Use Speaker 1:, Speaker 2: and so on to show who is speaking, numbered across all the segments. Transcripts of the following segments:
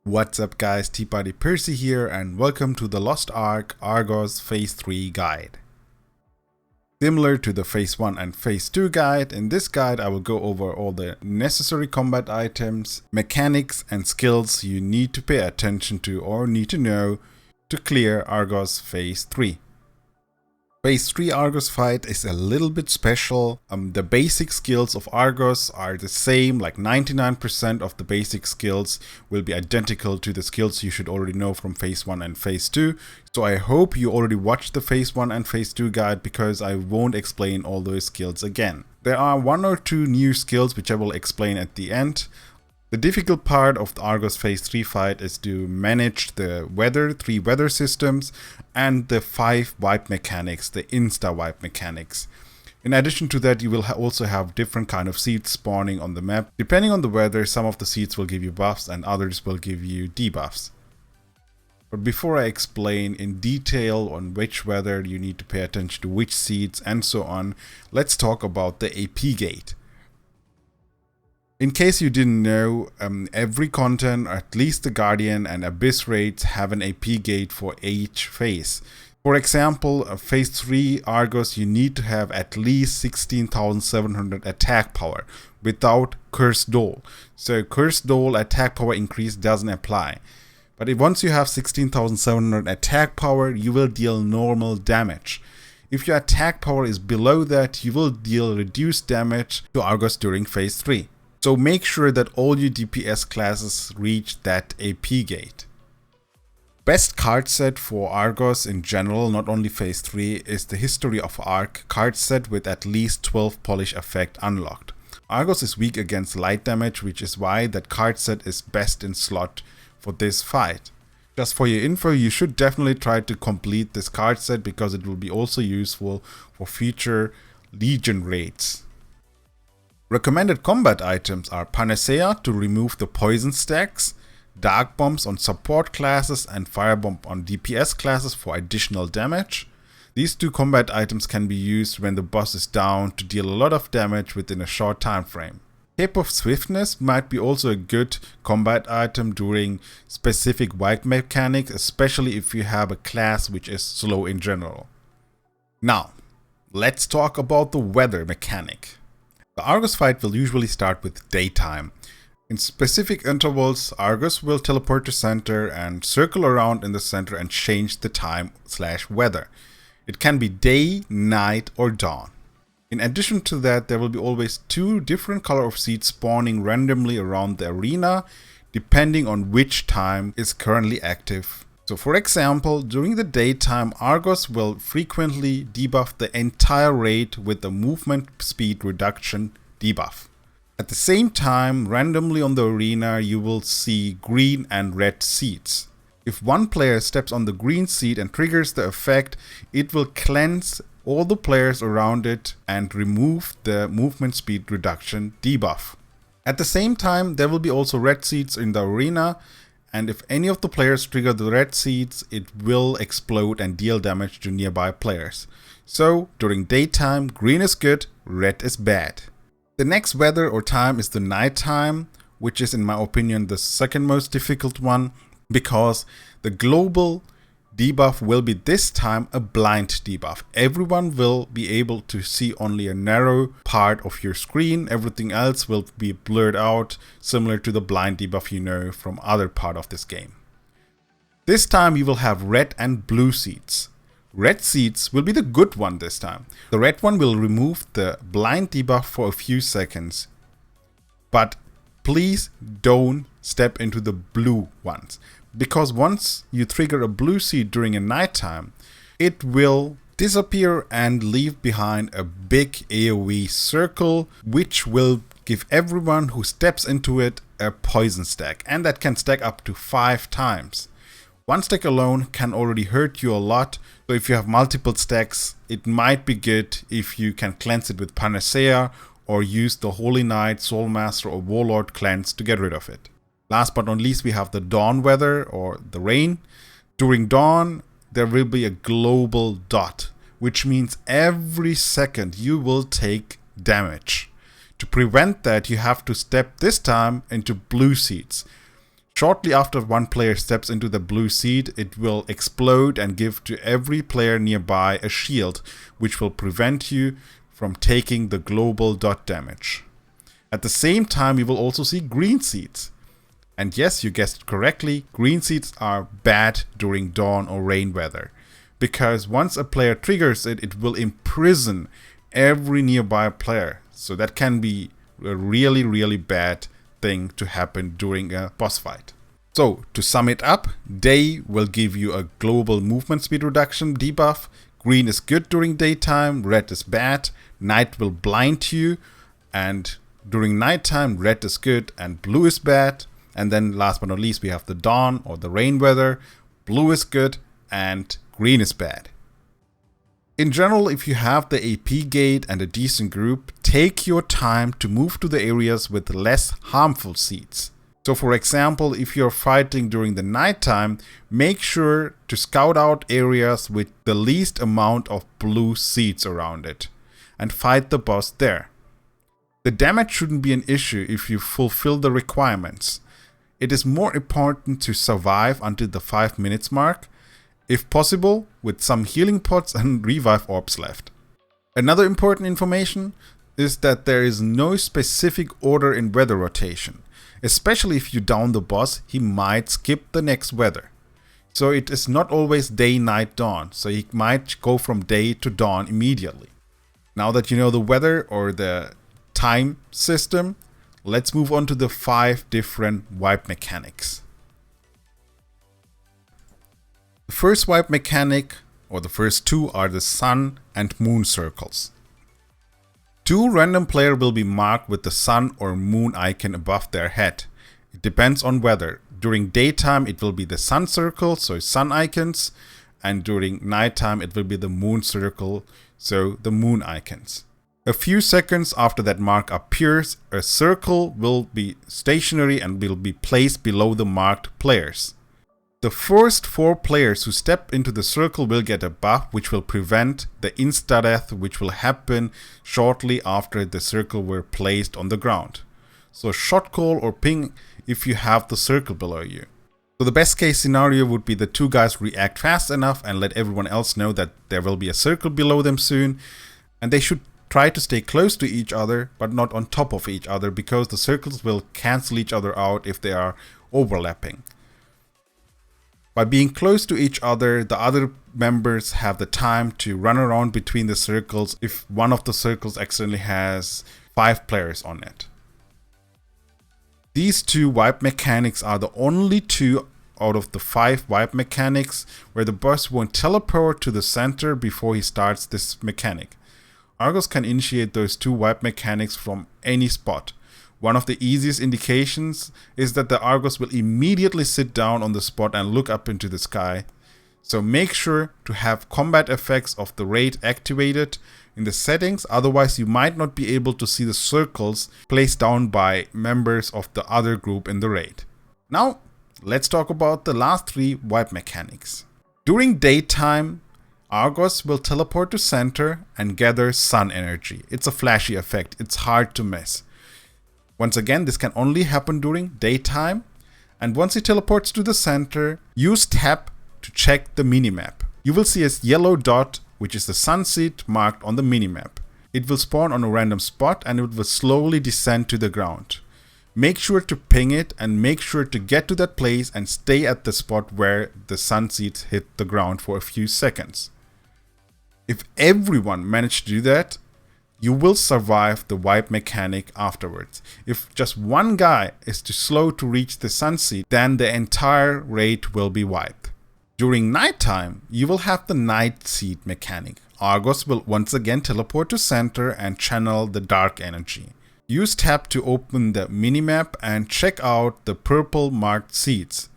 Speaker 1: What's up guys, Tea-Party Percy here and welcome to the Lost Ark Argos Phase 3 guide. Similar to the Phase 1 and Phase 2 guide, in this guide I will go over all the necessary combat items, mechanics and skills you need to pay attention to or need to know to clear Argos Phase 3. Phase 3 Argos fight is a little bit special. The basic skills of Argos are the same, like 99% of the basic skills will be identical to the skills you should already know from Phase 1 and Phase 2. So I hope you already watched the Phase 1 and Phase 2 guide because I won't explain all those skills again. There are one or two new skills which I will explain at the end. The difficult part of the Argos Phase 3 fight is to manage the weather, 3 weather systems, and the 5 wipe mechanics, the insta-wipe mechanics. In addition to that, you will also have different kind of seeds spawning on the map. Depending on the weather, some of the seeds will give you buffs and others will give you debuffs. But before I explain in detail on which weather you need to pay attention to which seeds and so on, let's talk about the AP gate. In case you didn't know, every content, at least the Guardian and Abyss raids, have an AP gate for each phase. For example, Phase 3 Argos, you need to have at least 16,700 attack power without Cursed Dole. So Cursed Dole attack power increase doesn't apply. But once you have 16,700 attack power, you will deal normal damage. If your attack power is below that, you will deal reduced damage to Argos during Phase 3. So make sure that all your DPS classes reach that AP gate. Best card set for Argos in general, not only Phase 3, is the History of Arc card set with at least 12 polish effect unlocked. Argos is weak against light damage, which is why that card set is best in slot for this fight. Just for your info, you should definitely try to complete this card set because it will be also useful for future Legion raids. Recommended combat items are Panacea to remove the poison stacks, Dark Bombs on support classes and Firebomb on DPS classes for additional damage. These two combat items can be used when the boss is down to deal a lot of damage within a short time frame. Cape of Swiftness might be also a good combat item during specific wipe mechanics, especially if you have a class which is slow in general. Now, let's talk about the weather mechanic. The Argos fight will usually start with daytime. In specific intervals, Argos will teleport to center and circle around in the center and change the time/weather. It can be day, night or dawn. In addition to that, there will be always 2 different color of seeds spawning randomly around the arena, depending on which time is currently active. So for example, during the daytime, Argos will frequently debuff the entire raid with the movement speed reduction debuff. At the same time, randomly on the arena, you will see green and red seeds. If one player steps on the green seed and triggers the effect, it will cleanse all the players around it and remove the movement speed reduction debuff. At the same time, there will be also red seeds in the arena. And if any of the players trigger the red seeds, it will explode and deal damage to nearby players. So during daytime, green is good, red is bad. The next weather or time is the nighttime, which is in my opinion the second most difficult one, because the global debuff will be this time a blind debuff. Everyone will be able to see only a narrow part of your screen. Everything else will be blurred out, similar to the blind debuff you know from other part of this game. This time you will have red and blue seeds. Red seeds will be the good one this time. The red one will remove the blind debuff for a few seconds. But please don't step into the blue ones. Because once you trigger a blue seed during a nighttime, it will disappear and leave behind a big AoE circle, which will give everyone who steps into it a poison stack. And that can stack up to 5 times. One stack alone can already hurt you a lot. So if you have multiple stacks, it might be good if you can cleanse it with Panacea or use the Holy Knight, Soulmaster or Warlord cleanse to get rid of it. Last but not least, we have the dawn weather or the rain. During dawn, there will be a global dot, which means every second you will take damage. To prevent that, you have to step this time into blue seeds. Shortly after one player steps into the blue seed, it will explode and give to every player nearby a shield, which will prevent you from taking the global dot damage. At the same time, you will also see green seeds. And yes, you guessed correctly, green seeds are bad during dawn or rain weather. Because once a player triggers it, it will imprison every nearby player. So that can be a really, really bad thing to happen during a boss fight. So to sum it up, day will give you a global movement speed reduction debuff. Green is good during daytime, red is bad. Night will blind you, and during nighttime, red is good and blue is bad. And then last but not least, we have the dawn or the rain weather. Blue is good and green is bad. In general, if you have the AP gate and a decent group, take your time to move to the areas with less harmful seeds. So for example, if you're fighting during the nighttime, make sure to scout out areas with the least amount of blue seeds around it and fight the boss there. The damage shouldn't be an issue if you fulfill the requirements. It is more important to survive until the 5 minutes mark, if possible with some healing pots and revive orbs left. Another important information is that there is no specific order in weather rotation. Especially if you down the boss, he might skip the next weather. So it is not always day, night, dawn. So he might go from day to dawn immediately. Now that you know the weather or the time system, let's move on to the 5 different wipe mechanics. The first wipe mechanic, or the first 2, are the sun and moon circles. 2 random players will be marked with the sun or moon icon above their head. It depends on weather. During daytime it will be the sun circle, so sun icons, and during nighttime it will be the moon circle, so the moon icons. A few seconds after that mark appears, a circle will be stationary and will be placed below the marked players. The first 4 players who step into the circle will get a buff which will prevent the insta-death which will happen shortly after the circle were placed on the ground. So shot call or ping if you have the circle below you. So the best case scenario would be the 2 guys react fast enough and let everyone else know that there will be a circle below them soon, and they should try to stay close to each other but not on top of each other, because the circles will cancel each other out if they are overlapping. By being close to each other, the other members have the time to run around between the circles if one of the circles accidentally has 5 players on it. These 2 wipe mechanics are the only 2 out of the 5 wipe mechanics where the boss won't teleport to the center before he starts this mechanic. Argos can initiate those 2 wipe mechanics from any spot. One of the easiest indications is that the Argos will immediately sit down on the spot and look up into the sky. So make sure to have combat effects of the raid activated in the settings, otherwise you might not be able to see the circles placed down by members of the other group in the raid. Now let's talk about the last 3 wipe mechanics. During daytime, Argos will teleport to center and gather sun energy. It's a flashy effect, it's hard to miss. Once again, this can only happen during daytime, and once he teleports to the center, use tab to check the minimap. You will see a yellow dot, which is the sun seed marked on the minimap. It will spawn on a random spot and it will slowly descend to the ground. Make sure to ping it and make sure to get to that place and stay at the spot where the sun seeds hit the ground for a few seconds. If everyone managed to do that, you will survive the wipe mechanic afterwards. If just one guy is too slow to reach the sun seed, then the entire raid will be wiped. During nighttime, you will have the night seed mechanic. Argos will once again teleport to center and channel the dark energy. Use tab to open the minimap and check out the purple marked seeds.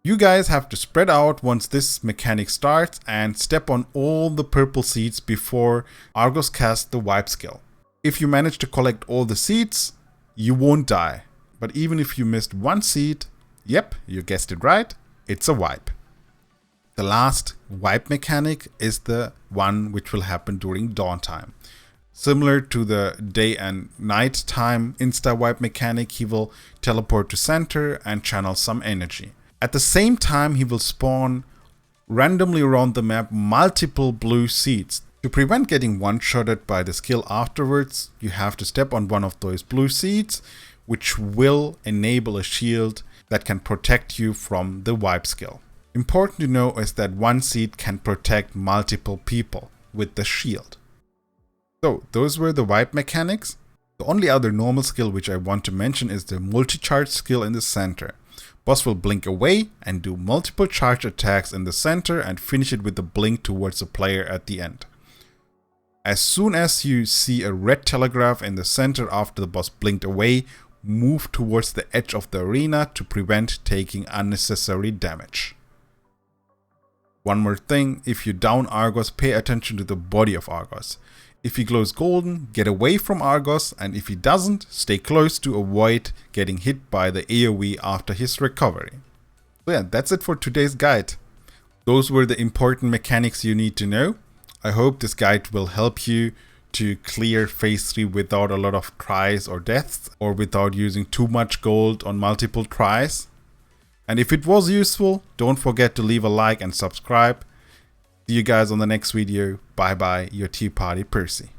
Speaker 1: You guys have to spread out once this mechanic starts and step on all the purple seeds before Argos casts the wipe skill. If you manage to collect all the seeds, you won't die. But even if you missed one seed, yep, you guessed it right, it's a wipe. The last wipe mechanic is the one which will happen during dawn time. Similar to the day and night time insta-wipe mechanic, he will teleport to center and channel some energy. At the same time, he will spawn randomly around the map multiple blue seeds. To prevent getting one-shotted by the skill afterwards, you have to step on one of those blue seeds, which will enable a shield that can protect you from the wipe skill. Important to know is that one seed can protect multiple people with the shield. So those were the wipe mechanics. The only other normal skill which I want to mention is the multi-charge skill in the center. Boss will blink away and do multiple charge attacks in the center and finish it with a blink towards the player at the end. As soon as you see a red telegraph in the center after the boss blinked away, move towards the edge of the arena to prevent taking unnecessary damage. One more thing, if you down Argos, pay attention to the body of Argos. If he glows golden, get away from Argos, and if he doesn't, stay close to avoid getting hit by the AoE after his recovery. So yeah, that's it for today's guide. Those were the important mechanics you need to know. I hope this guide will help you to clear phase 3 without a lot of tries or deaths, or without using too much gold on multiple tries. And if it was useful, don't forget to leave a like and subscribe. See you guys on the next video. Bye bye, your Tea Party Percy.